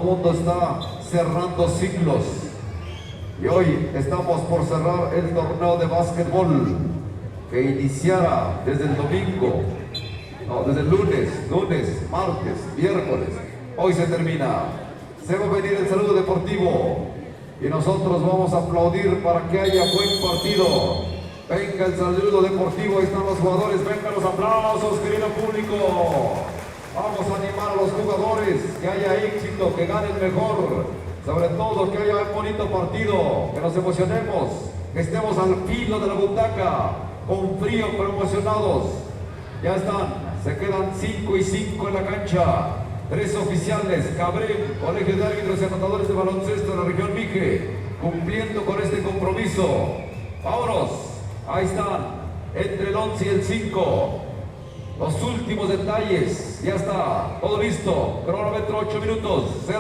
mundo está cerrando ciclos. Y hoy estamos por cerrar el torneo de básquetbol que iniciara desde el domingo, no, desde el lunes, martes, miércoles. Hoy se termina. Se va a venir el saludo deportivo y nosotros vamos a aplaudir para que haya buen partido. Venga el saludo deportivo, ahí están los jugadores, vengan los aplausos, querido público. Vamos a animar a los jugadores, que haya éxito, que gane el mejor. Sobre todo que haya un bonito partido, que nos emocionemos, que estemos al filo de la butaca, con frío pero emocionados. Ya están, se quedan 5 y 5 en la cancha. 3 oficiales, Cabrén, Colegio de Árbitros y Anotadores de Baloncesto de la región Mije, cumpliendo con este compromiso. Vámonos, ahí están, entre el 11 y el 5. Los últimos detalles, ya está, todo listo, cronómetro 8 minutos, 0-0,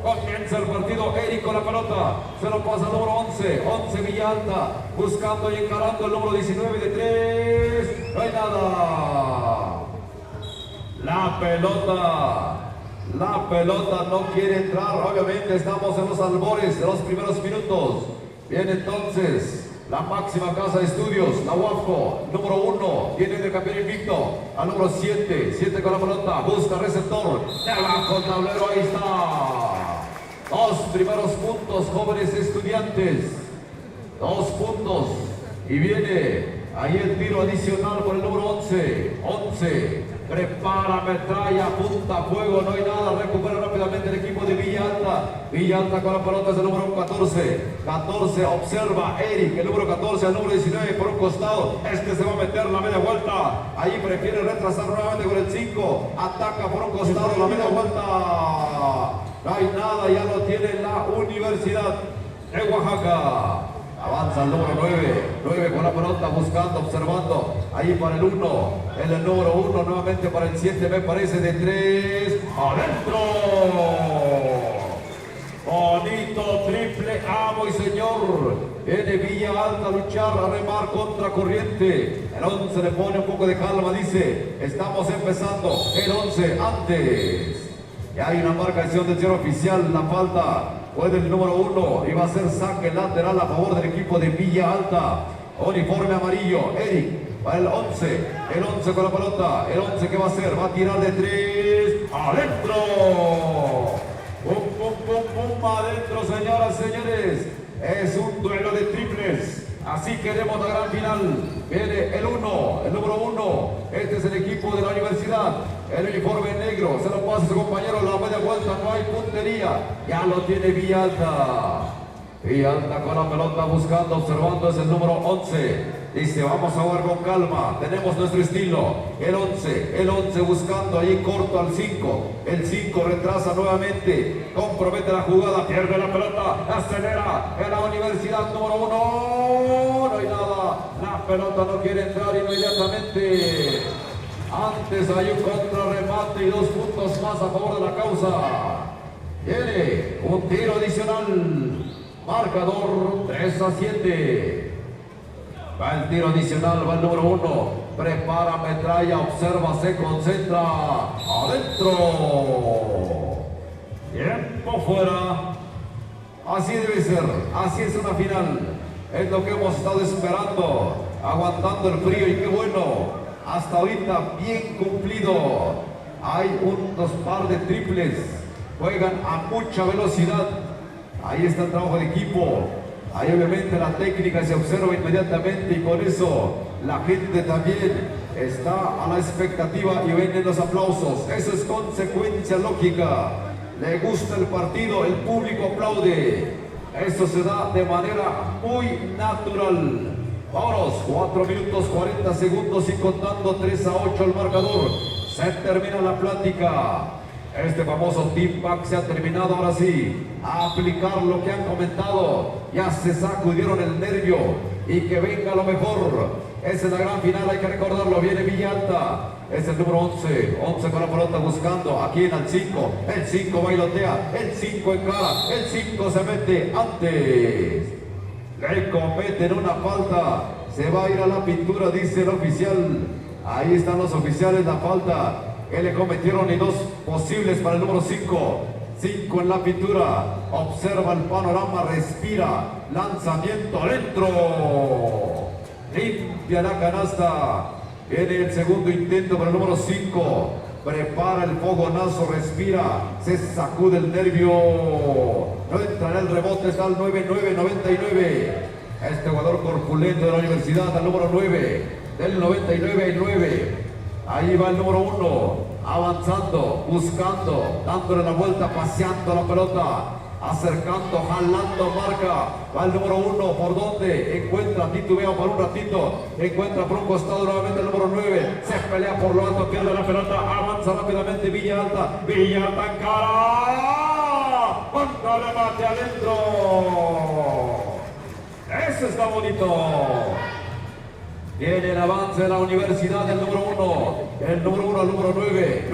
comienza el partido, Eric con la pelota, se lo pasa al número 11 Villa Alta, buscando y encarando el número 19 de 3, no hay nada. La pelota no quiere entrar, obviamente estamos en los albores de los primeros minutos, viene entonces la máxima casa de estudios, la UAFCO, número 1, viene del campeón invicto, al número 7 con la pelota, busca receptor, debajo tablero, ahí está. 2 primeros puntos, jóvenes estudiantes, 2 puntos, y viene ahí el tiro adicional por el número 11, prepara, metralla, apunta, fuego, no hay nada, recupera rápidamente el equipo de Villa Alta con la pelota es el número 14, observa Eric, el número 14 al número 19 por un costado, este se va a meter la media vuelta, ahí prefiere retrasar nuevamente con el 5, ataca por un costado la media vuelta, no hay nada, ya lo tiene la Universidad de Oaxaca. Avanza el número 9 con la pelota, buscando, observando, ahí para el 1, el número 1, nuevamente para el 7, me parece, de 3, adentro. Bonito triple, amo y señor. Viene Villa Alta a luchar, a remar contra corriente. El 11 le pone un poco de calma, dice, estamos empezando, el 11 antes. Y hay una marcación del señor oficial, la falta fue del número 1 y va a ser saque lateral a favor del equipo de Villa Alta. Uniforme amarillo, Eric, para el 11 con la pelota, el 11 que va a hacer, va a tirar de 3, adentro. Pum, adentro, señoras, señores. Es un duelo de triples. Así queremos la gran final. Viene el 1, el número 1. Este es el equipo de la universidad. El uniforme negro. Se lo pasa a su compañero. La media vuelta. No hay puntería. Ya lo tiene Villa Alta. Villa Alta con la pelota buscando, observando. Es el número 11. Dice, vamos a jugar con calma. Tenemos nuestro estilo. El 11 buscando ahí corto al 5. El 5 retrasa nuevamente. Compromete la jugada. Pierde la pelota. Acelera. En la universidad número 1. No hay nada. La pelota no quiere entrar inmediatamente. Antes hay un contrarremate y 2 puntos más a favor de la causa. Viene un tiro adicional. Marcador 3-7. Va el tiro adicional, va el número 1. Prepara, metralla, observa, se concentra. Adentro. Tiempo fuera. Así debe ser. Así es una final. Es lo que hemos estado esperando. Aguantando el frío y qué bueno. Hasta ahorita bien cumplido. Hay unos par de triples. Juegan a mucha velocidad. Ahí está el trabajo de equipo. Ahí obviamente la técnica se observa inmediatamente y con eso la gente también está a la expectativa y vienen los aplausos. Eso es consecuencia lógica. Le gusta el partido, el público aplaude. Eso se da de manera muy natural. Vámonos, 4 minutos 40 segundos y contando 3-8 el marcador. Se termina la plática. Este famoso Team Pack se ha terminado ahora sí. A aplicar lo que han comentado. Ya se sacudieron el nervio. Y que venga lo mejor. Esa es la gran final, hay que recordarlo. Viene Villa Alta. Es el número 11 con la pelota buscando. Aquí en el 5. El 5 bailotea. El 5 encara. El 5 se mete antes. Le cometen una falta. Se va a ir a la pintura, dice el oficial. Ahí están los oficiales, la falta que le cometieron y 2 posibles para el número 5. 5 en la pintura, observa el panorama, respira, lanzamiento adentro, limpia la canasta, viene el segundo intento para el número 5, prepara el fogonazo, respira, se sacude el nervio, no entrará el rebote, está al 9-9-99, este jugador corpulento de la universidad, al número 9, del 99 al 9, ahí va el número 1, avanzando, buscando, dándole la vuelta, paseando la pelota, acercando, jalando marca, va el número 1, ¿por dónde? Encuentra, titubea por un ratito, encuentra por un costado nuevamente el número 9, se pelea por lo alto, pierde la pelota, avanza rápidamente Villa Alta encara, ¡manda remate adentro! ¡Eso está bonito! Viene el avance de la universidad del número 1, el número 1 al número 9,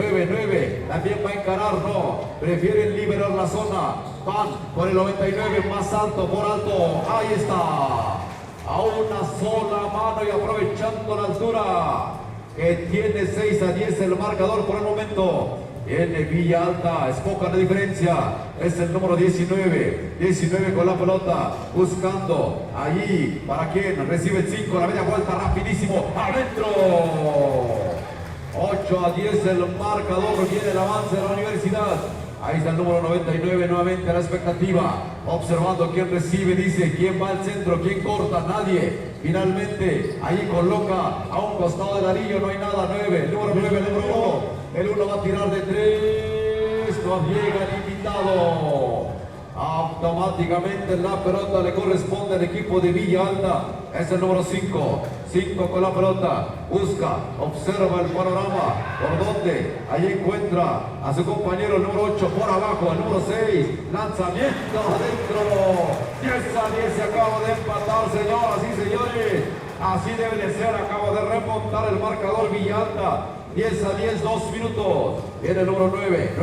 también va a encarar, no, prefieren liberar la zona, van por el 99, más alto, por alto, ahí está, a una sola mano y aprovechando la altura, que tiene 6-10 el marcador por el momento. Viene Villa Alta, es poca la diferencia, es el número 19 con la pelota, buscando allí, ¿para quién? Recibe el 5, la media vuelta, rapidísimo, adentro, 8-10 el marcador, viene el avance de la universidad, ahí está el número 99, nuevamente a la expectativa, observando quién recibe, dice, quién va al centro, quién corta, nadie, finalmente, ahí coloca a un costado del anillo, no hay nada, 9, el número 9, el número 1, el 1 va a tirar de 3, no llega el invitado. Automáticamente la pelota le corresponde al equipo de Villa Alta. Es el número 5. 5 con la pelota. Busca, observa el panorama. ¿Por dónde? Ahí encuentra a su compañero el número 8 por abajo. El número 6. Lanzamiento adentro. 10-10 se acaba de empatar, señoras y señores. Así debe de ser. Acaba de remontar el marcador Villa Alta. 10-10, 2 minutos. Viene el número 9,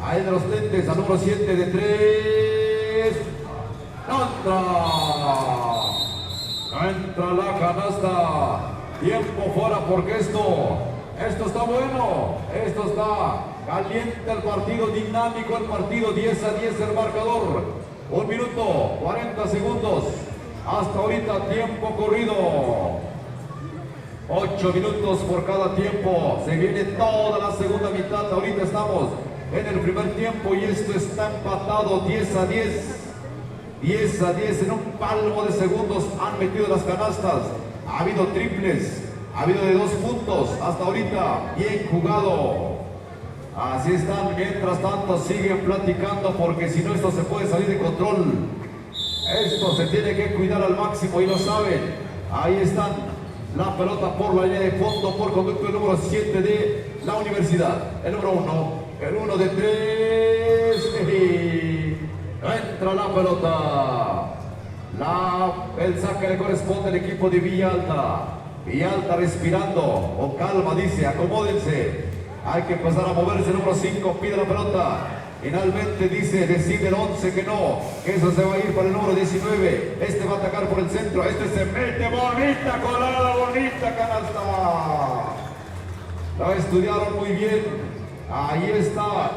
ahí de los lentes, al número 7 de 3. No entra la canasta. Tiempo fuera porque esto está bueno. Esto está caliente el partido, dinámico el partido. 10-10 el marcador. 1 minuto, 40 segundos. Hasta ahorita tiempo corrido. 8 minutos por cada tiempo, se viene toda la segunda mitad, ahorita estamos en el primer tiempo y esto está empatado 10-10, en un palmo de segundos han metido las canastas, ha habido triples, ha habido de 2 puntos, hasta ahorita bien jugado, así están, mientras tanto siguen platicando porque si no esto se puede salir de control, esto se tiene que cuidar al máximo y lo saben, ahí están. La pelota por la línea de fondo, por conducto el número 7 de la universidad. El número 1, el 1 de 3. Entra la pelota. El saque le corresponde al equipo de Villa Alta. Villa Alta respirando, con calma, dice, acomódense. Hay que empezar a moverse. El número 5 pide la pelota. Finalmente dice, decide el 11 que no, que eso se va a ir para el número 19. Este va a atacar por el centro, este se mete, bonita colada, bonita canasta. La estudiaron muy bien, ahí está,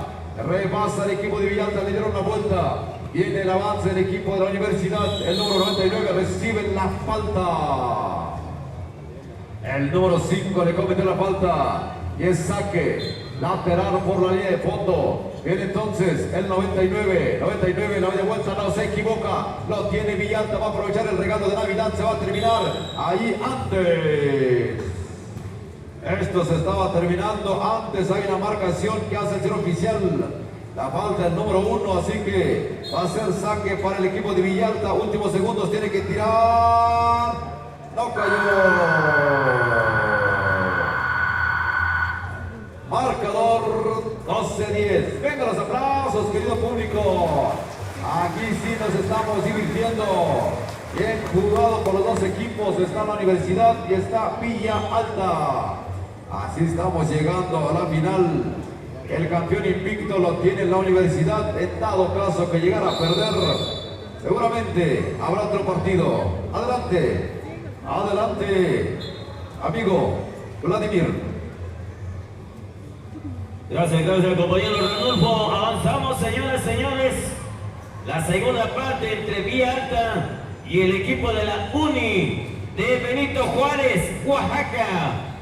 rebasa el equipo de Villa Alta, le dieron una vuelta. Viene el avance del equipo de la universidad, el número 99 recibe la falta. El número 5 le cometió la falta y es saque lateral por la línea de fondo. Viene entonces el 99, la media vuelta, no se equivoca, lo tiene Villa Alta, va a aprovechar el regalo de Navidad, se va a terminar ahí antes. Esto se estaba terminando, antes hay una marcación que hace el ser oficial, la falta del número 1, así que va a ser saque para el equipo de Villa Alta, últimos segundos, tiene que tirar, no cayó. Marcador 12-10. Venga los aplausos, querido público. Aquí sí nos estamos divirtiendo. Bien jugado por los 2 equipos. Está la universidad y está Villa Alta. Así estamos llegando a la final. El campeón invicto lo tiene la universidad. En dado caso que llegara a perder, seguramente habrá otro partido. Adelante. Adelante. Amigo Vladimir. Gracias, gracias, compañero Ranulfo. Avanzamos, señoras y señores. La segunda parte entre Villa Alta y el equipo de la Uni de Benito Juárez, Oaxaca.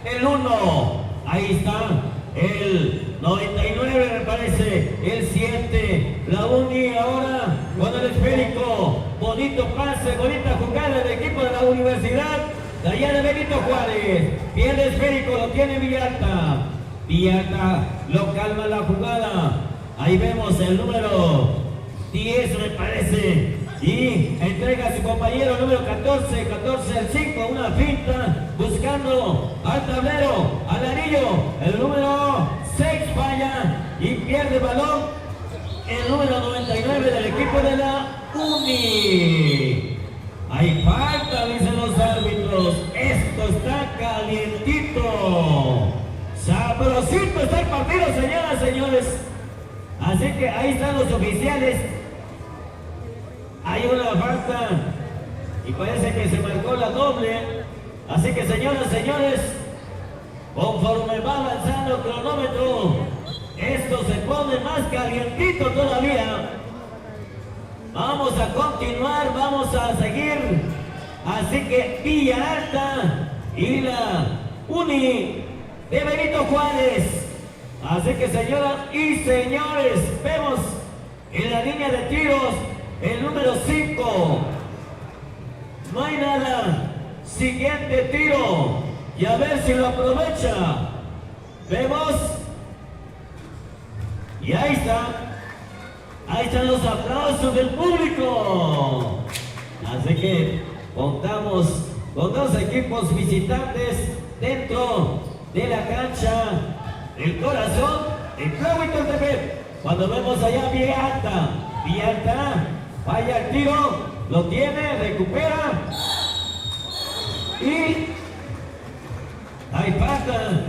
El 1. Ahí está. El 99 me parece. El 7. La Uni ahora con el esférico. Bonito pase, bonita jugada del equipo de la Universidad de allá de Benito Juárez. Pierde esférico, lo tiene Villa Alta. Villa Alta lo calma la jugada. Ahí vemos el número 10 me parece. Y entrega a su compañero número 14 el 5, una finta, buscando al tablero, al anillo. El número 6 falla y pierde el balón. El número 99 del equipo de la Uni. Hay falta, dicen los árbitros. Esto está calientito. Sabrosito está el partido, señoras y señores. Así que ahí están los oficiales. Hay una falta y parece que se marcó la doble. Así que, señoras y señores, conforme va avanzando el cronómetro, esto se pone más calientito todavía. Vamos a continuar, vamos a seguir. Así que Villa Alta y la Uni de Benito Juárez. Así que, señoras y señores, vemos en la línea de tiros el número 5. No hay nada. Siguiente tiro. Y a ver si lo aprovecha. Vemos. Y ahí está. Ahí están los aplausos del público. Así que contamos con dos equipos visitantes dentro de la cancha del corazón de Claudio TV. Cuando vemos allá Villa Alta, falla el tiro, lo tiene, recupera y hay falta.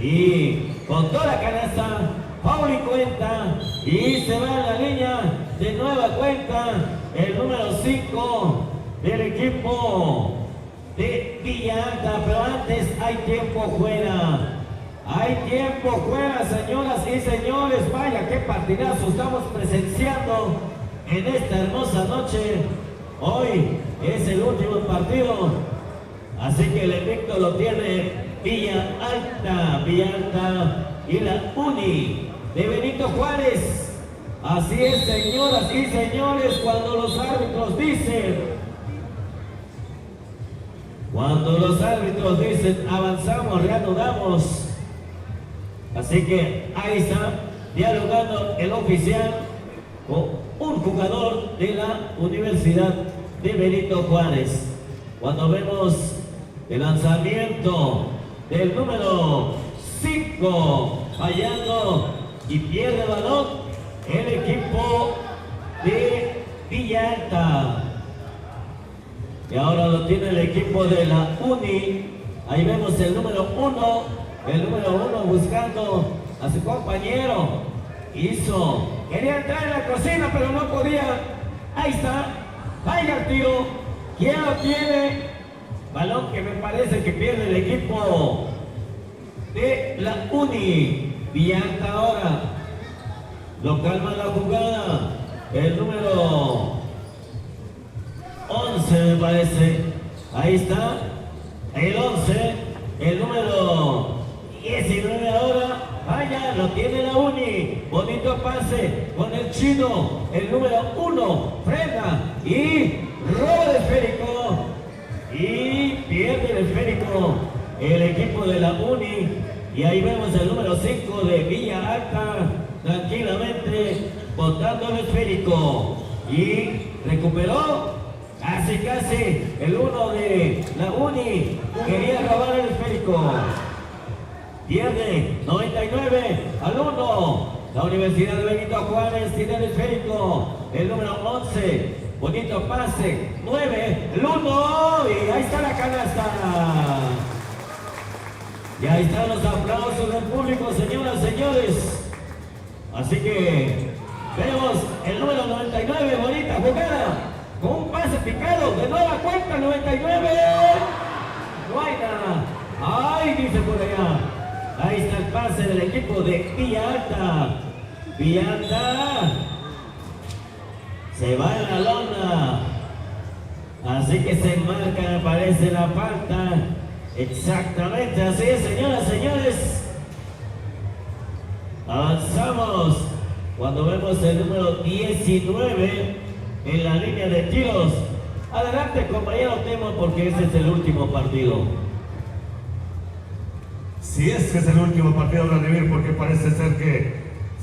Y con toda la canasta, Pauli cuenta y se va a la línea de nueva cuenta el número 5 del equipo de Villa Alta. Pero antes hay tiempo fuera. Hay tiempo fuera, señoras y señores. Vaya, qué partidazo estamos presenciando en esta hermosa noche. Hoy es el último partido. Así que el invicto lo tiene Villa Alta y la Uni de Benito Juárez. Así es, señoras y señores, cuando los árbitros dicen avanzamos, reanudamos. Así que ahí está dialogando el oficial con un jugador de la Universidad de Benito Juárez. Cuando vemos el lanzamiento del número 5 fallando y pierde el balón el equipo de Villa Alta. Y ahora lo tiene el equipo de la Uni. Ahí vemos el número 1. El número 1 buscando a su compañero. Quería entrar en la cocina, pero no podía. Ahí está. Vaya el tiro. ¿Quién lo tiene? Balón que me parece que pierde el equipo de la Uni. Villa Alta ahora. Lo calma la jugada. El número 11 me parece. Ahí está. El 11. El número 19 ahora, vaya, lo tiene la Uni. Bonito pase con el chino. El número 1 frena y roba el esférico. Y pierde el esférico el equipo de la Uni. Y ahí vemos el número 5 de Villa Alta tranquilamente botando el esférico. Y recuperó casi el 1 de la Uni. Quería robar el esférico. Pierde 99 al 1. La Universidad de Benito Juárez tiene el esférico. El número 11. Bonito pase. 9. El 1. Y ahí está la canasta. Y ahí están los aplausos del público, señoras y señores. Así que vemos el número 99. Bonita jugada. Con un pase picado. De nueva cuenta 99. No hay nada. Ay, dice por allá. Ahí está el pase del equipo de Villa Alta. Villa Alta se va en la lona. Así que se marca, me parece, la falta. Exactamente, así es, señoras y señores. Avanzamos cuando vemos el número 19 en la línea de tiros. Adelante, compañero Temo, porque ese es el último partido. Si es que es el último partido, Vladimir, porque parece ser que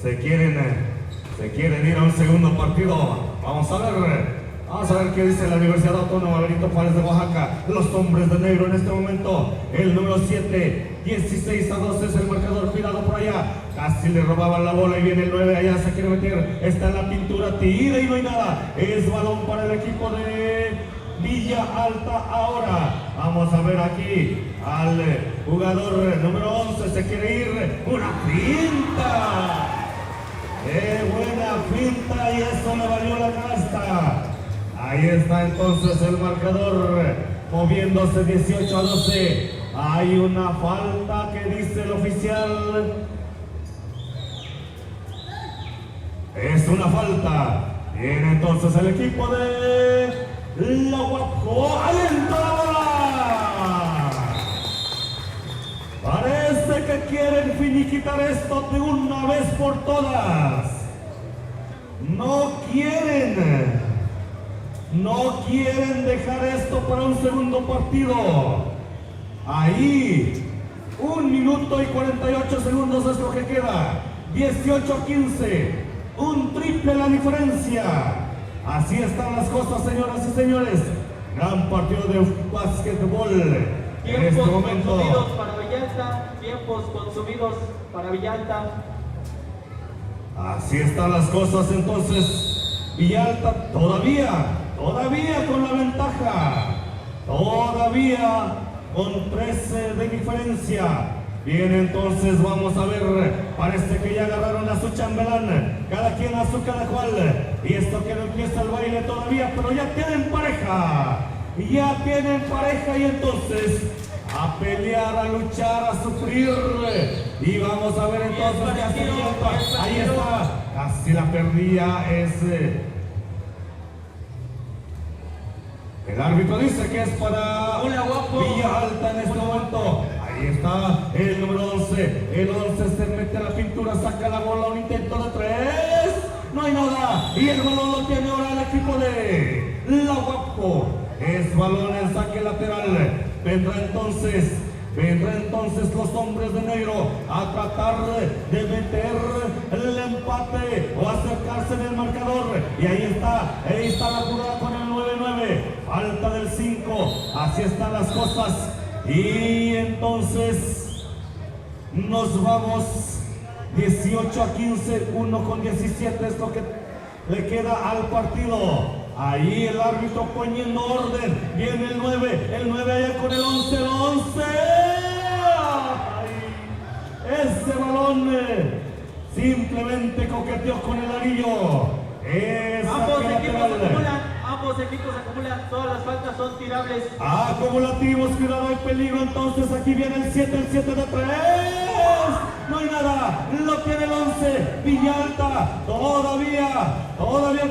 se quieren ir a un segundo partido. Vamos a ver qué dice la Universidad Autónoma Benito Juárez de Oaxaca. Los hombres de negro en este momento. El número 7, 16-2 es el marcador tirado por allá. Casi le robaban la bola y viene el 9, allá se quiere meter. Está en la pintura, tira y no hay nada. Es balón para el equipo de Villa Alta ahora. Vamos a ver aquí al jugador número 11, se quiere ir. ¡Una finta! ¡Qué buena finta! Y eso le valió la canasta. Ahí está entonces el marcador moviéndose 18-12. Hay una falta que dice el oficial. Es una falta. Viene entonces el equipo de la Guapo. ¡Adentro la bola! Parece que quieren finiquitar esto de una vez por todas. No quieren dejar esto para un segundo partido. Ahí, 1 minuto y 48 segundos es lo que queda. 18-15, un triple la diferencia. Así están las cosas, señoras y señores. Gran partido de básquetbol. En este momento. Consumidos para Villalta, tiempos consumidos para Villalta. Así están las cosas entonces. Villalta todavía con la ventaja. Todavía con 13 de diferencia. Bien, entonces vamos a ver. Parece que ya agarraron a su chambelán. Cada quien a su cada cual. Y esto que no empieza el baile todavía, pero ya tienen pareja. Y entonces a pelear, a luchar, a sufrir. Y vamos a ver entonces qué hace Villalta. Ahí está. Casi la perdía. El árbitro dice que es para Villa Alta en este momento. Ahí está el número 11. El 11 se mete a la pintura, saca la bola, un intento de 3. No hay nada. Y el balón lo tiene ahora el equipo de la Guapo. Es balón en saque lateral. Vendrá entonces los hombres de negro a tratar de meter el empate o acercarse en el marcador. Y ahí está la jugada con el 9-9. Falta del 5. Así están las cosas. Y entonces nos vamos 18-15, 1-17 es lo que le queda al partido. Ahí el árbitro poniendo orden. Viene el 9 allá con el 11, el 11. Ahí. Ese balón simplemente coqueteó con el anillo. Ambos equipos acumulan, todas las faltas son tirables. Acumulativos, cuidado, hay peligro. Entonces aquí viene el 7 de 3. No hay nada, lo tiene el 11. Villalta, todavía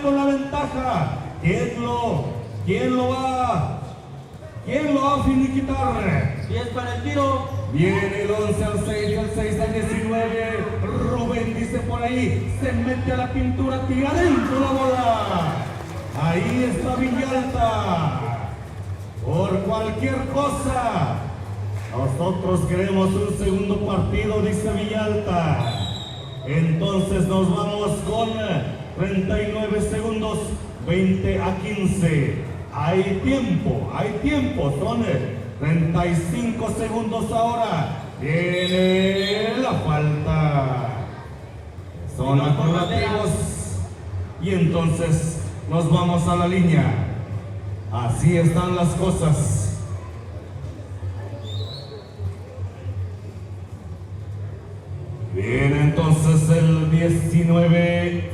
con la ventaja. ¿Quién lo va a finiquitar? Y es para el tiro. Viene el 11 al 6, el 6 al 19. Rubén dice por ahí, se mete a la pintura, tira dentro la bola. Ahí está Villalta. Por cualquier cosa, nosotros queremos un segundo partido, dice Villalta. Entonces nos vamos con 39 segundos, 20-15. Hay tiempo, son 35 segundos ahora. Viene la falta. Son acumulativos. Y entonces nos vamos a la línea. Así están las cosas. Viene entonces el 19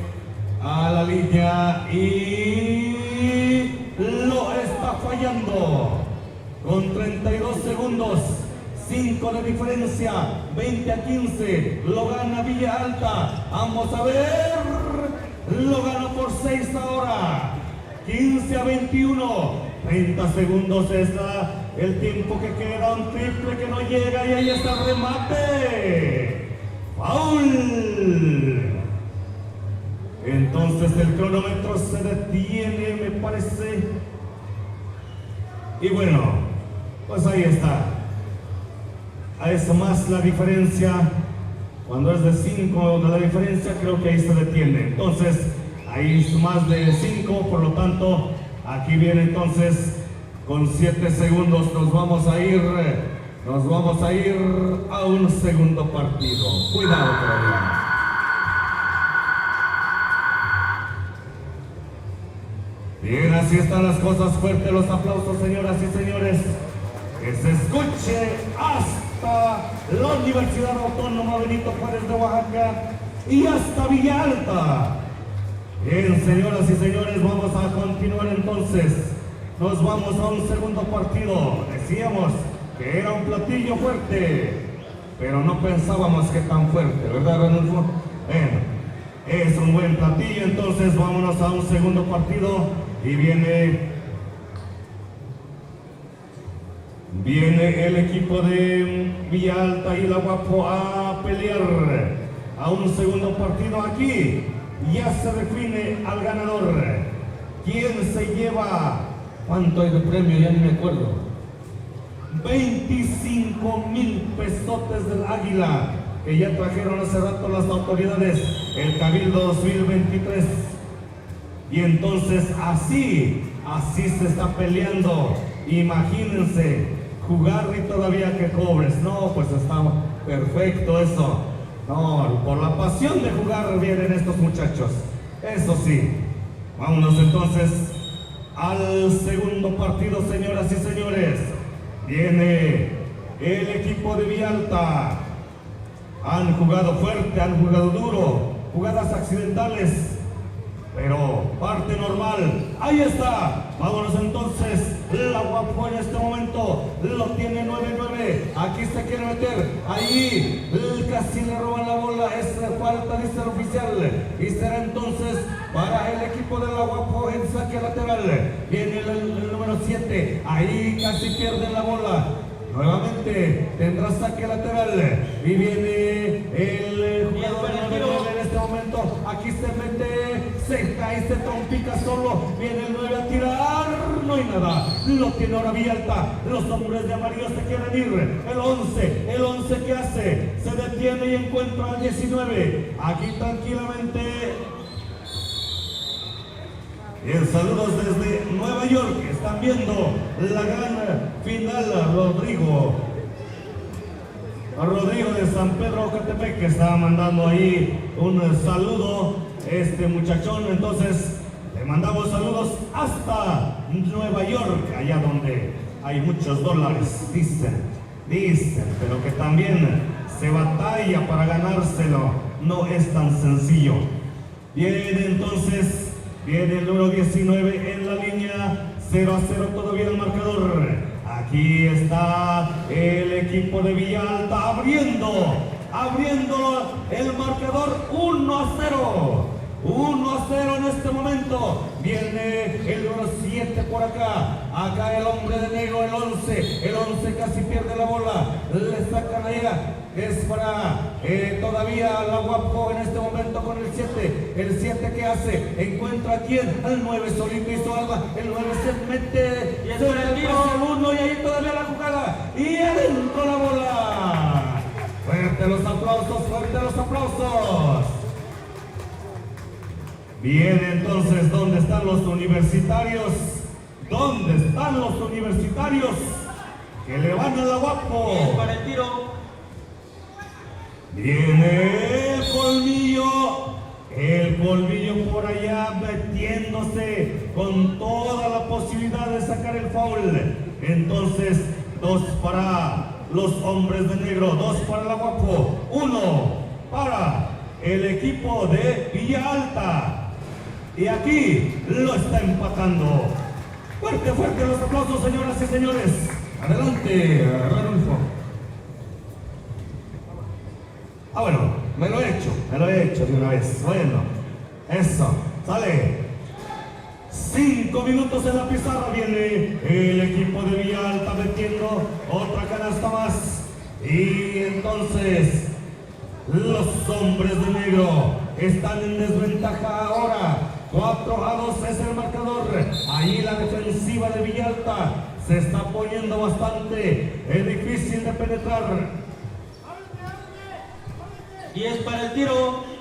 a la línea y lo está fallando. Con 32 segundos 5 de diferencia, 20-15, lo gana Villa Alta. Vamos a ver, lo gana por 6 ahora, 15-21, 30 segundos es el tiempo que queda, un triple que no llega y ahí está el remate. ¡Foul! Entonces el cronómetro se detiene, me parece. Y bueno, pues ahí está. Es más la diferencia. Cuando es de 5 de la diferencia, creo que ahí se detiene. Entonces, ahí es más de 5, por lo tanto, aquí viene entonces con 7 segundos. Nos vamos a ir a un segundo partido. Cuidado todavía. Bien, así están las cosas. Fuertes los aplausos, señoras y señores. Que se escuche hasta la Universidad Autónoma Benito Juárez de Oaxaca y hasta Villa Alta. Bien, señoras y señores, vamos a continuar entonces. Nos vamos a un segundo partido. Decíamos que era un platillo fuerte, pero no pensábamos que tan fuerte, ¿verdad, Ranulfo? Bueno, es un buen platillo, entonces vámonos a un segundo partido y viene el equipo de Villa Alta y la Guapo a pelear a un segundo partido. Aquí ya se define al ganador. ¿Quién se lleva? ¿Cuánto hay de premio? Ya ni me acuerdo. 25,000 pesotes del Águila que ya trajeron hace rato las autoridades, el Cabildo 2023. Y entonces así se está peleando. Imagínense, jugar y todavía que cobres. No, pues está perfecto eso. No, por la pasión de jugar vienen estos muchachos. Eso sí. Vámonos entonces al segundo partido, señoras y señores. Viene el equipo de Villa Alta. Han jugado fuerte, han jugado duro, jugadas accidentales, pero parte normal. Ahí está. Vámonos entonces. La Guapo en este momento lo tiene 9-9. Aquí se quiere meter. Ahí casi le roban la bola. Es falta, dice el oficial. Y será entonces para el equipo de la Guapo en saque lateral. Viene el número 7. Ahí casi pierde la bola. Nuevamente tendrá saque lateral y viene el jugador en este momento. Aquí se mete, se cae, se trompica solo. Viene el 9 a tirar, no hay nada. Lo tiene ahora Villa Alta. Los hombres de amarillo se quieren ir. El 11 ¿qué hace? Se detiene y encuentra al 19. Aquí tranquilamente. Bien, saludos desde Nueva York. Están viendo la gran final. Rodrigo de San Pedro Ocatepec, que está mandando ahí un saludo. Este muchachón, entonces le mandamos saludos hasta Nueva York, allá donde hay muchos dólares, dicen, pero que también se batalla para ganárselo. No es tan sencillo. Viene entonces. Viene el número 19 en la línea, 0-0 todavía el marcador. Aquí está el equipo de Villa Alta abriendo el marcador 1-0. 1-0 en este momento. Viene el número 7 por acá. Acá el hombre de negro, el 11. El 11 casi pierde la bola. Le sacan allá. Es para todavía la Guapo en este momento con el 7. El 7 ¿qué hace? Encuentra a quién? Al 9 solito hizo algo. El 9 se mete. Y Se le pasa el 1 y ahí todavía la jugada. Y adentro la bola. Fuerte los aplausos, fuerte los aplausos. Bien, entonces, ¿dónde están los universitarios? ¿Dónde están los universitarios que le van a la Guapo? Y para el tiro. Viene el colmillo por allá metiéndose con toda la posibilidad de sacar el foul. Entonces, 2 para los hombres de negro, 2 para la Guapo, 1 para el equipo de Villa Alta. Y aquí lo está empatando. Fuerte los aplausos, señoras y señores. Adelante, Ranulfo. Ah, bueno, me lo he hecho de una vez. Bueno, eso, sale. 5 minutos en la pizarra, viene el equipo de Villalta metiendo otra canasta más. Y entonces, los hombres de negro están en desventaja ahora. 4-2 es el marcador. Ahí la defensiva de Villalta se está poniendo bastante difícil de penetrar. Y es para el tiro.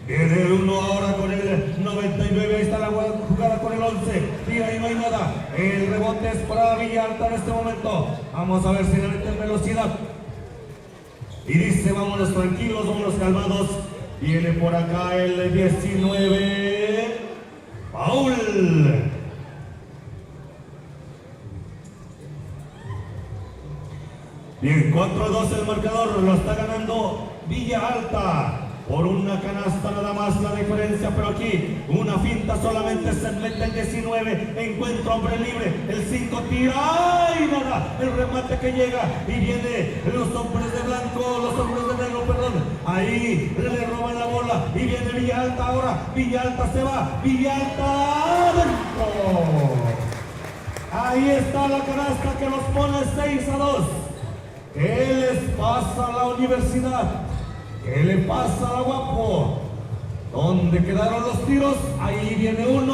Viene el 1 ahora con el 99, ahí está la jugada con el 11, tira y no hay nada. El rebote es para Villalta en este momento. Vamos a ver si le meten velocidad. Y dice, vámonos tranquilos, vámonos calmados. Viene por acá el 19, Paul. Bien, 4-2 el marcador, lo está ganando Villalta. Por una canasta nada más la diferencia, pero aquí una finta solamente se mete el 19, encuentra hombre libre, el 5 tira, ¡ay, nada! El remate que llega y viene los hombres de blanco, los hombres de negro, perdón, ahí le roban la bola y viene Villalta ahora, Villalta se va, Villalta adentro. Ahí está la canasta que los pone 6-2. ¿Qué les pasa a la universidad? ¿Qué le pasa a la Guapo? ¿Dónde quedaron los tiros? Ahí viene uno.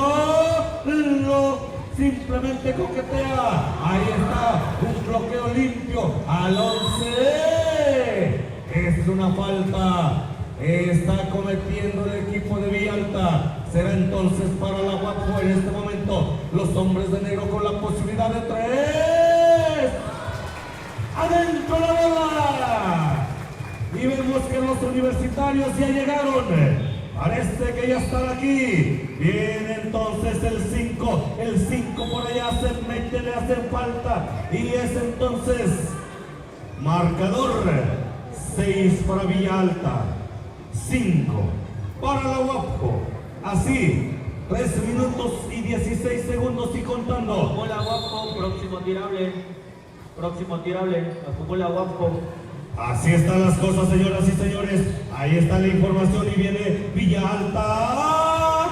Simplemente coquetea. Ahí está un bloqueo limpio al 11. Es una falta. Está cometiendo el equipo de Villalta. Será entonces para la Guapo en este momento. Los hombres de negro con la posibilidad de 3. ¡Adentro la bola! Y vemos que los universitarios ya llegaron. Parece que ya están aquí. Viene entonces el 5. El 5 por allá se mete, le hacen falta. Y es entonces marcador 6 para Villalta, 5 para la Guapo. Así, 3 minutos y 16 segundos y contando. Acumula Guapo, próximo tirable, acumula Guapo. Así están las cosas, señoras y señores. Ahí está la información y viene Villalta.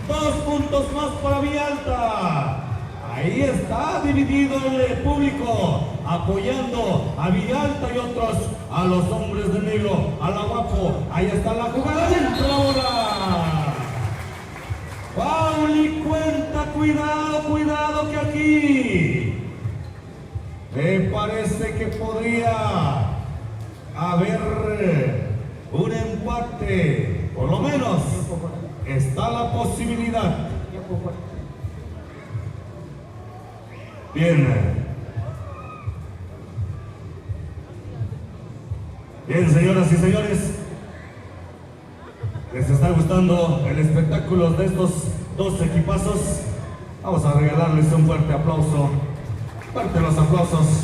2 puntos más para Villalta. Ahí está dividido el público, apoyando a Villalta y otros a los hombres de negro, a la Guapo. Ahí está la jugada, dentro la bola. Pauli cuenta, cuidado que aquí me parece que podría haber un empate, por lo menos está la posibilidad. Bien, señoras y señores, ¿les está gustando el espectáculo de estos dos equipazos? Vamos a regalarles un fuerte aplauso. Fuerte los aplausos.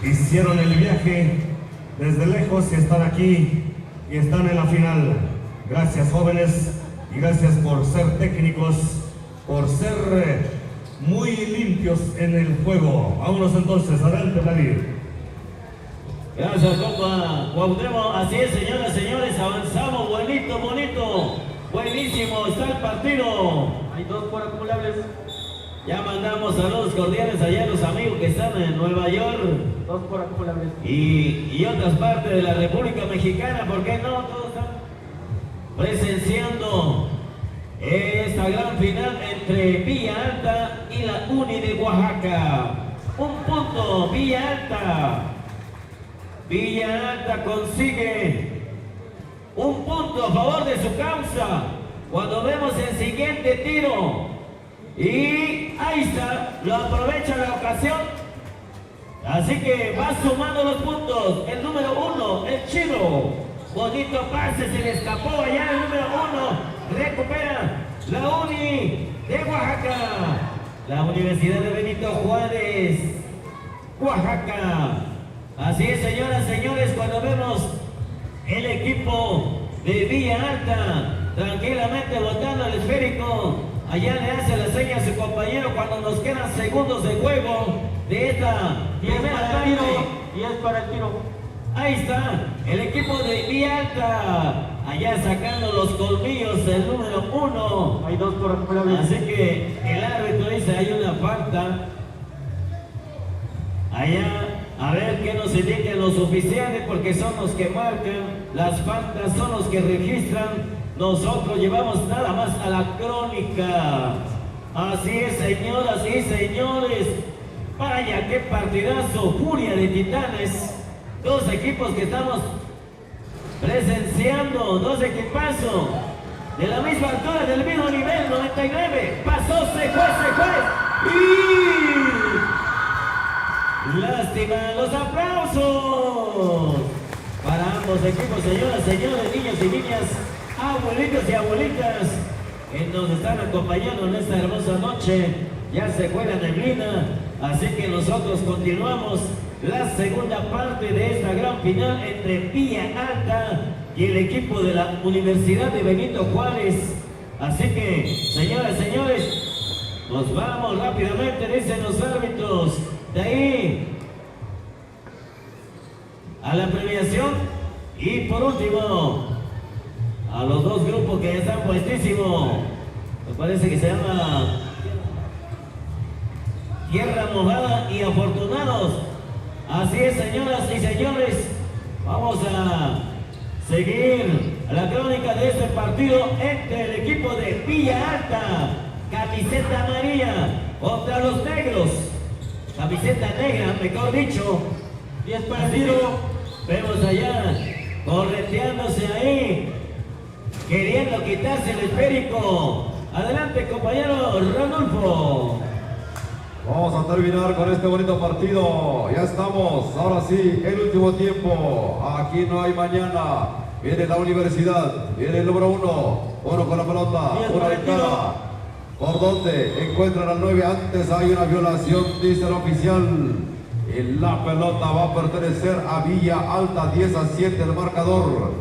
Hicieron el viaje desde lejos y están aquí y están en la final. Gracias, jóvenes, y gracias por ser técnicos, por ser muy limpios en el juego. Vámonos entonces, adelante, David. Gracias, compa Cuauhtémoc. Así es, señoras y señores, avanzamos. Bonito. Buenísimo está el partido. Hay 2 por acumulables. Ya mandamos saludos cordiales allá a los amigos que están en Nueva York 2 por acumulables. y otras partes de la República Mexicana. ¿Por qué no? Todos están presenciando esta gran final entre Villalta y la Uni de Oaxaca. Un punto, Villalta. Villalta consigue un punto a favor de su causa cuando vemos el siguiente tiro. Y ahí está, lo aprovecha la ocasión. Así que va sumando los puntos. El número 1, el Chino. Bonito pase, se le escapó allá el número 1. Recupera la Uni de Oaxaca. La Universidad de Benito Juárez, Oaxaca. Así es, señoras y señores, cuando vemos el equipo de Villalta tranquilamente botando el esférico. Allá le hace la seña a su compañero cuando nos quedan segundos de juego. de esta Y es primera para el tiro. parte. Y es para el tiro. Ahí está, el equipo de Villa Alta, allá sacando los colmillos, el número 1. Hay 2 por primera vez. Así que el árbitro dice, hay una falta. Allá, a ver qué nos indican los oficiales, porque son los que marcan las faltas, son los que registran. Nosotros llevamos nada más a la crónica. Así es, señoras y señores. Vaya, qué partidazo, furia de titanes. Dos equipos que estamos presenciando, dos equipazos de la misma altura, del mismo nivel, 99. Pasó, se fue. Y lástima, los aplausos para ambos equipos, señoras, señores, niños y niñas, abuelitos y abuelitas, que nos están acompañando en esta hermosa noche. Ya se fue la neblina, así que nosotros continuamos la segunda parte de esta gran final entre Villa Alta y el equipo de la Universidad de Benito Juárez. Así que, señoras y señores, nos vamos rápidamente, dicen los árbitros. De ahí a la premiación y por último a los dos grupos que están puestísimos. Me parece que se llama Tierra Mojada y Afortunados. Así es, señoras y señores, vamos a seguir la crónica de este partido entre el equipo de Villa Alta, camiseta amarilla, contra los negros, camiseta negra, mejor dicho. Y es para el tiro. Vemos allá, correteándose ahí, queriendo quitarse el esférico. Adelante, compañero Rodolfo. Vamos a terminar con este bonito partido. Ya estamos, ahora sí, el último tiempo. Aquí no hay mañana. Viene la universidad, viene el número 1 con la pelota, una de cada. ¿Por dónde encuentran al 9? Antes hay una violación, dice el oficial. Y la pelota va a pertenecer a Villa Alta, 10-7 el marcador.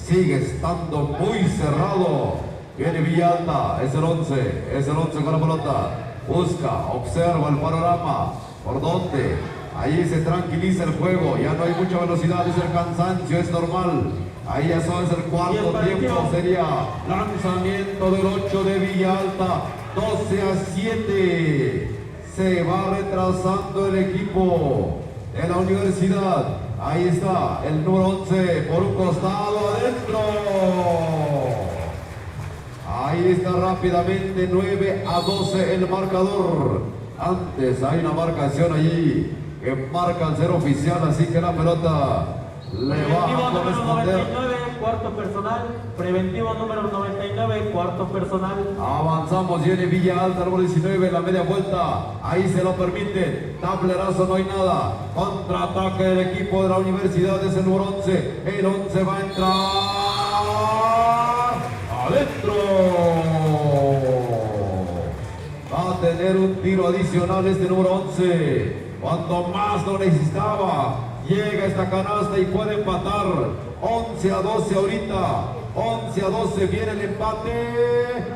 Sigue estando muy cerrado. Viene Villa Alta, es el 11 con la pelota. Busca, observa el panorama. ¿Por dónde? Ahí se tranquiliza el juego. Ya no hay mucha velocidad, es el cansancio, es normal. Ahí ya son, es el cuarto tiempo. Sería lanzamiento del 8 de Villa Alta. 12-7. Se va retrasando el equipo de la universidad. Ahí está el número 11 por un costado adentro. Ahí está rápidamente 9-12 el marcador. Antes hay una marcación allí que marca el cero oficial, así que la pelota le va Preventivo a número corresponder. 99, cuarto personal. Preventivo número 99, cuarto personal. Avanzamos, viene Villa Alta, número 19, la media vuelta. Ahí se lo permite. Tablerazo, no hay nada. Contraataque del equipo de la universidad, es el número 11. El 11 va a entrar adentro. Va a tener un tiro adicional este número 11. Cuanto más lo necesitaba. Llega esta canasta y puede empatar. 11-12 ahorita. 11-12 viene el empate.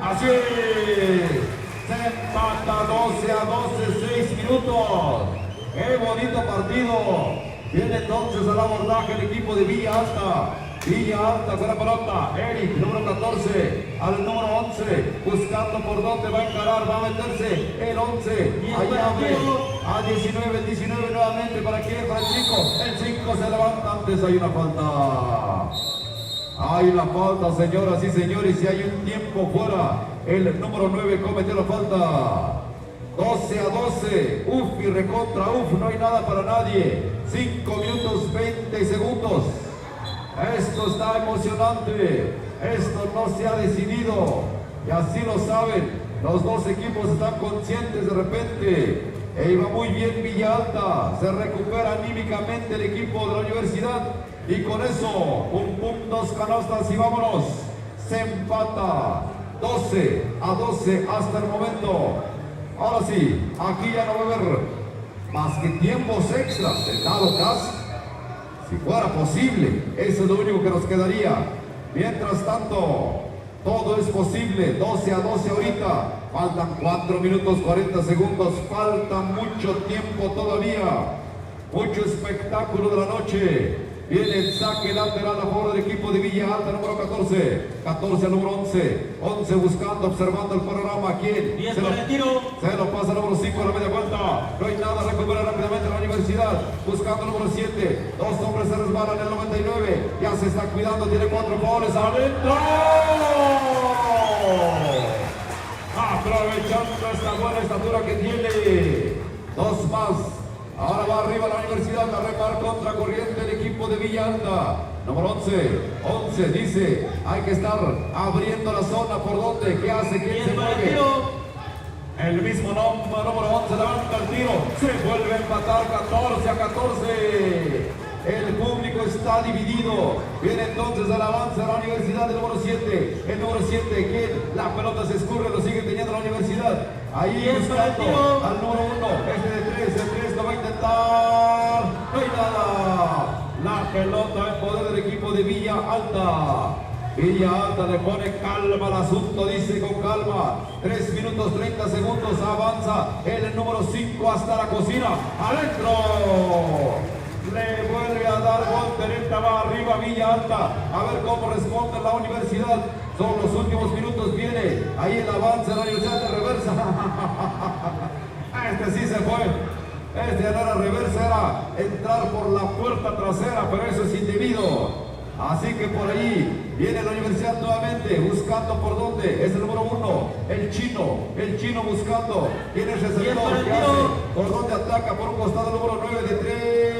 Así. Se empata 12-12, 6 minutos. ¡Qué bonito partido! Viene entonces al abordaje el equipo de Villa Alta. Villa Alta con la pelota. Eric, número 14, al número 11. Buscando por dónde va a encarar, va a meterse el 11. Ahí abre a 19, el 19 nuevamente. ¿Para quién? Para el 5. El 5 se levanta antes. Hay una falta. Hay una falta, señoras y señores. Y hay un tiempo fuera. El número 9 cometió la falta. 12-12. Uf y recontra uf. No hay nada para nadie. 5 minutos 20 segundos. Esto está emocionante. Esto no se ha decidido. Y así lo saben. Los dos equipos están conscientes de repente. E iba muy bien Villa Alta. Se recupera anímicamente el equipo de la universidad. Y con eso, pum pum, 2 canastas y vámonos. Se empata 12-12 hasta el momento. Ahora sí, aquí ya no va a haber más que tiempos extras. En dado caso, si fuera posible, eso es lo único que nos quedaría. Mientras tanto, Todo es posible, 12 a 12 ahorita. Faltan 4 minutos 40 segundos. Falta mucho tiempo todavía. Mucho espectáculo de la noche. Viene el saque lateral a favor del equipo de Villa Alta, número 14. 14 al número 11. 11 buscando, observando el panorama. ¿Quién? 10 para el tiro. Se lo pasa el número 5 a la media vuelta. No hay nada, recupera rápidamente la universidad. Buscando el número 7. Dos hombres se resbalan en el 99. Ya se está cuidando, tiene 4 goles adentro. Aprovechando esta buena estatura que tiene. Dos más. Ahora va arriba la universidad a remar contra corriente el equipo de Villa Alta. Número 11. 11 dice, hay que estar abriendo la zona por donde. ¿Qué hace? ¿Quién se mueve? El mismo número 11 levanta el tiro. Se vuelve a empatar 14 a 14. El público está dividido. Viene entonces el avance a la universidad del número 7. El número 7, ¿quién? La pelota se escurre, lo sigue teniendo la universidad. Ahí buscando al número 1. Este de 3, el 3 lo va a intentar. No hay nada. La pelota en poder del equipo de Villa Alta. Villa Alta le pone calma al asunto, dice con calma. 3 minutos 30 segundos, avanza el número 5 hasta la cocina. ¡Adentro! Le vuelve a dar voltereta, va arriba Villa Alta. A ver cómo responde la universidad. Son los últimos minutos, viene ahí el avance de la universidad de reversa. Este sí se fue. Este no era reversa, era entrar por la puerta trasera, pero eso es indebido. Así que por ahí viene la universidad nuevamente, buscando por dónde. Es el número 1, el chino buscando. ¿Quién es el receptor? ¿Qué hace? ¿Por dónde ataca? Por un costado, el número 9 de 3.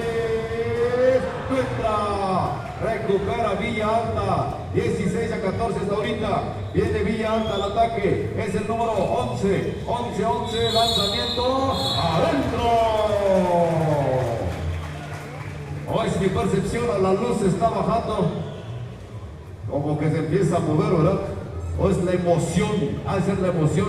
Entra. Recupera Villa Alta. 16 a 14 hasta ahorita. Viene Villa Alta al ataque. Es el número 11. 11, lanzamiento. ¡Adentro! Oh, es mi percepción, la luz está bajando. Como que se empieza a mover, ¿verdad? O es la emoción, ha de ser la emoción.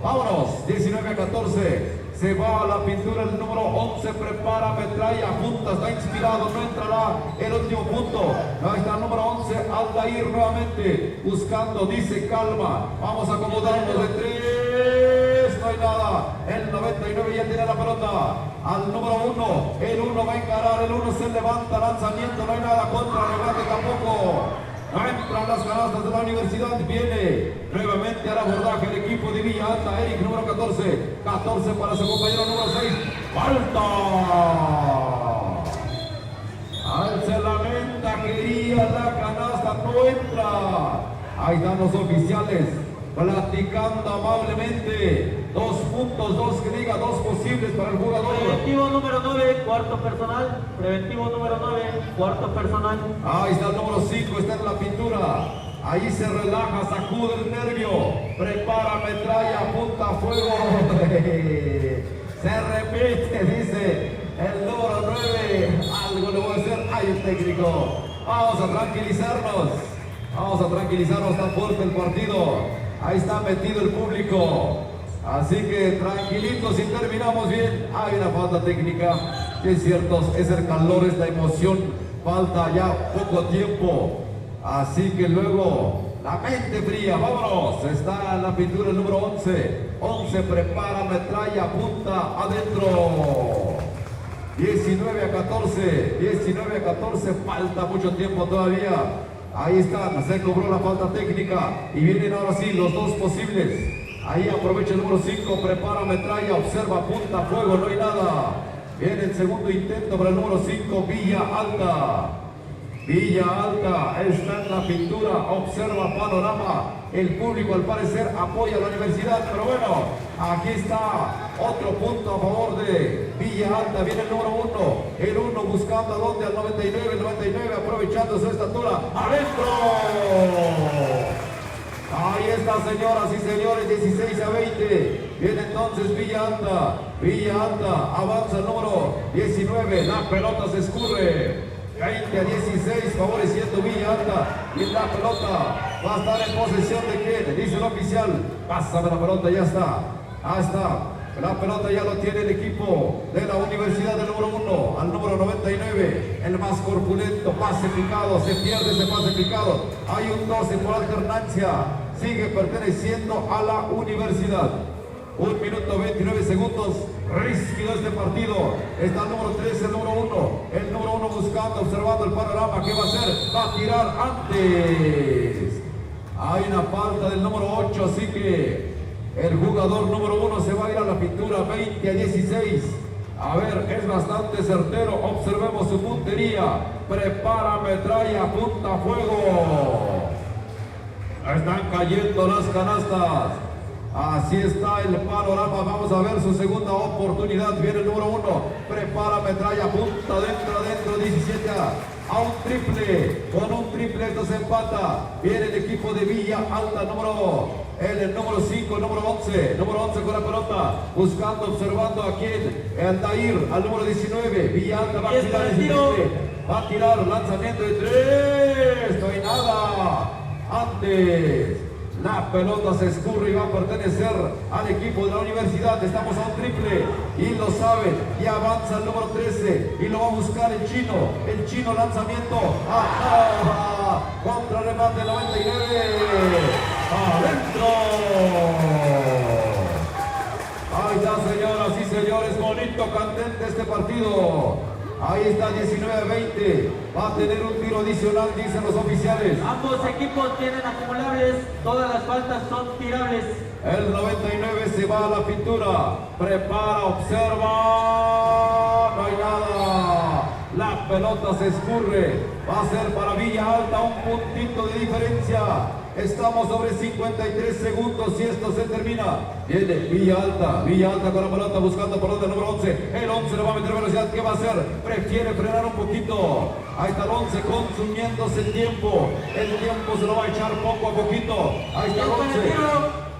Vámonos, 19 a 14. Se va a la pintura el número 11, prepara, metralla, apunta, está inspirado, no entrará el último punto. Ahí está el número 11, Aldair nuevamente, buscando, dice calma. Vamos a acomodarnos de 3, no hay nada. El 99 ya tiene la pelota. Al número 1, el 1 va a encarar, el 1 se levanta, lanzamiento, no hay nada, contra rebate tampoco. Entran las canastas de la universidad, viene nuevamente al abordaje el equipo de Villa Alta, Eric número 14, 14 para su compañero número 6, falta. Se lamenta, quería la canasta, no entra. Ahí están los oficiales platicando amablemente. 2 puntos, 2 que diga, 2 posibles para el jugador. Preventivo número 9, cuarto personal. Preventivo número 9, cuarto personal. Ahí está el número 5, está en la pintura. Ahí se relaja, sacude el nervio. Prepara, metralla, apunta a fuego. Se repite, dice el número 9. Algo le voy a hacer. Ay, el técnico. Vamos a tranquilizarnos. Vamos a tranquilizarnos, está fuerte el partido. Ahí está metido el público. Así que tranquilitos y terminamos bien. Hay una falta técnica. Sí, es cierto, es el calor, es la emoción. Falta ya poco tiempo. Así que luego la mente fría. Vámonos. Está en la pintura el número 11. 11 prepara, metralla, apunta adentro. 19 a 14. 19 a 14. Falta mucho tiempo todavía. Ahí está, se cobró la falta técnica. Y vienen ahora sí los 2 posibles. Ahí aprovecha el número 5, prepara, metralla, observa, apunta, fuego, no hay nada. Viene el segundo intento para el número 5, Villa Alta. Villa Alta está en la pintura, observa panorama. El público al parecer apoya a la universidad, pero bueno, aquí está otro punto a favor de Villa Alta. Viene el número 1, el 1 buscando a dónde, al 99, el 99 aprovechando su estatura. ¡Adentro! Ahí está, señoras y señores, 16 a 20. Viene entonces Villa Alta. Villa Alta avanza el número 19. La pelota se escurre. 20 a 16, favoreciendo Villa Alta. Y la pelota va a estar en posesión de quién, dice el oficial. Pásame la pelota, ya está. Ahí está. La pelota ya lo tiene el equipo de la universidad del número 1 al número 99, el más corpulento, pase picado, se pierde ese pase picado. Hay un 12 por alternancia. sigue perteneciendo a la universidad. 1 minuto 29 segundos, rígido este partido. Está el número 13, el número 1. El número 1 buscando, observando el panorama. ¿Qué va a hacer? Va a tirar antes. Hay una falta del número 8, así que el jugador número 1 se va a ir a la pintura. 20-16. A ver, es bastante certero. Observemos su puntería. Prepara, metralla, apunta, fuego. Están cayendo las canastas. Así está el panorama. Vamos a ver su segunda oportunidad. Viene el número 1. Prepara, metralla, punta, adentro, 17. A un triple. Con un triple esto se empata. Viene el equipo de Villa Alta, el número 5, el número 11. Número 11 con la pelota. Buscando, observando aquí el Dair, al número 19. Villa Alta va a tirar ese triple. Va a tirar lanzamiento de 3. No hay nada. Antes. La pelota se escurre y va a pertenecer al equipo de la universidad. Estamos a un triple y lo saben. Y avanza el número 13 y lo va a buscar el chino. El chino lanzamiento. Contra remate 99. Adentro. Ahí está, señoras y señores. Bonito, candente este partido. Ahí está 19-20. Va a tener un tiro adicional, dicen los oficiales. Ambos equipos tienen acumulables. Todas las faltas son tirables. El 99 se va a la pintura. Prepara, observa. No hay nada. La pelota se escurre. Va a ser para Villa Alta un puntito de diferencia. Estamos sobre 53 segundos y esto se termina. Viene Villa Alta con la pelota buscando por donde el número 11. El 11 le va a meter velocidad. ¿Qué va a hacer? Prefiere frenar un poquito. Ahí está el 11 consumiéndose el tiempo. El tiempo se lo va a echar poco a poquito. Ahí está el 11.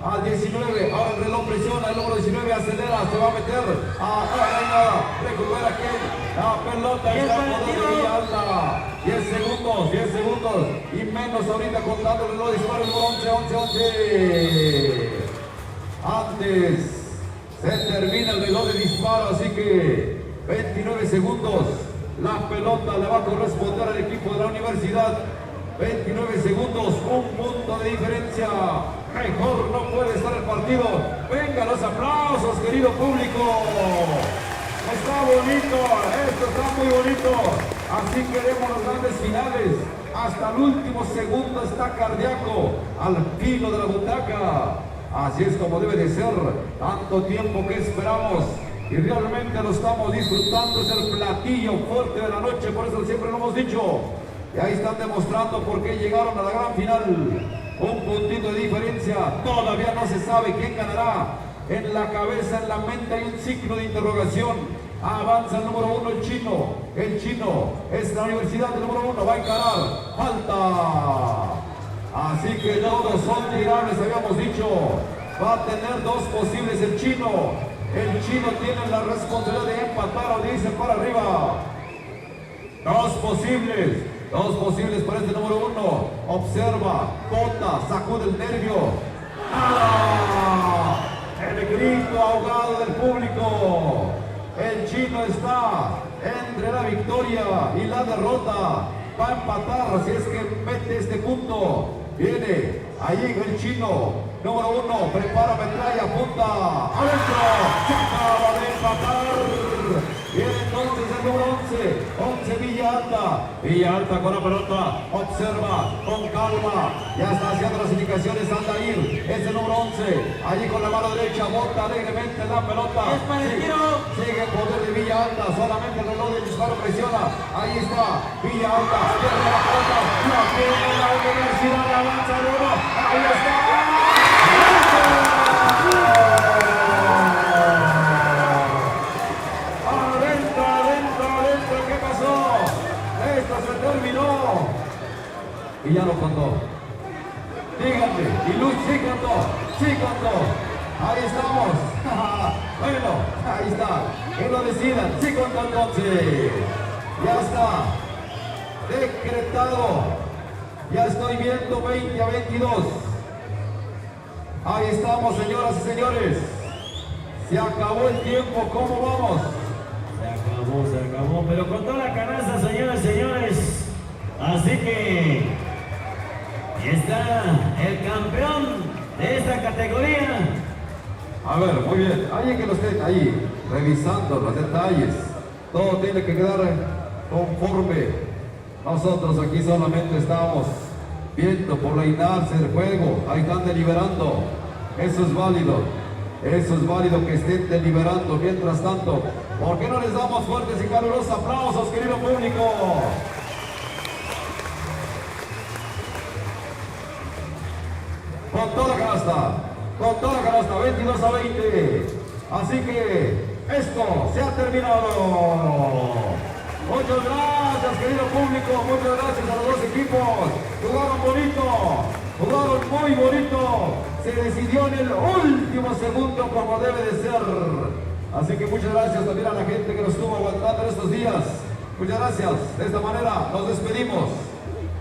Al 19, ahora el reloj presiona, el número 19 acelera, se va a meter. No hay nada. Recupera aquí. La pelota está en poder de Villa Alta. 10 segundos y menos ahorita contando el reloj. Dispara el número 11. Antes se termina el reloj de disparo, así que 29 segundos. La pelota le va a corresponder al equipo de la universidad. 29 segundos, un punto de diferencia. Mejor no puede estar el partido. Venga los aplausos, querido público. Está bonito, esto está muy bonito. Así queremos los grandes finales. Hasta el último segundo está cardíaco, al filo de la butaca. Así es como debe de ser. Tanto tiempo que esperamos y realmente lo estamos disfrutando. Es el platillo fuerte de la noche, por eso siempre lo hemos dicho. Y ahí están demostrando por qué llegaron a la gran final. Un puntito de diferencia. Todavía no se sabe quién ganará. En la cabeza, en la mente hay un signo de interrogación. Avanza el número 1, el chino. El chino es la universidad, el número 1 va a encarar. Falta. Así que todos son tirables, habíamos dicho. Va a tener dos posibles el chino. El chino tiene la responsabilidad de empatar o de irse para arriba. Dos posibles para este número 1. Observa, bota, sacude el nervio. El grito ahogado del público. El chino está entre la victoria y la derrota. Va a empatar, así es que mete este punto. Viene, ahí el chino. Número 1, prepara, metralla, apunta. Adentro, se acaba de empatar. Viene entonces el número 11 Villa Alta con la pelota, observa, con calma, ya está haciendo las indicaciones, Aldair, es el número 11, allí con la mano derecha, bota alegremente la pelota, sigue el poder de Villa Alta, solamente el reloj del disparo presiona, ahí está, Villa Alta, pierde la pelota, la tiene la universidad, avanza el uno, ahí está. Se terminó y ya lo contó. Díganme, y Luis sí contó. Ahí estamos. Bueno, ahí está. Que lo decidan. Sí contó entonces. Ya está decretado. Ya estoy viendo 20-22. Ahí estamos, señoras y señores. Se acabó el tiempo. ¿Cómo vamos? Se acabó, pero con toda la canasta, señores. Así que Y está el campeón de esta categoría. A ver, muy bien. Alguien que lo estén ahí revisando los detalles. Todo tiene que quedar conforme. Nosotros aquí solamente estamos viendo por reinarse el juego. Ahí están deliberando. Eso es válido. Eso es válido que estén deliberando. Mientras tanto, ¿por qué no les damos fuertes y calurosos aplausos, querido público? Con toda canasta, 22 a 20. Así que esto se ha terminado. Muchas gracias, querido público, muchas gracias a los dos equipos. Jugaron bonito, jugaron muy bonito. Se decidió en el último segundo como debe de ser. Así que muchas gracias también a la gente que nos estuvo aguantando en estos días. Muchas gracias. De esta manera nos despedimos.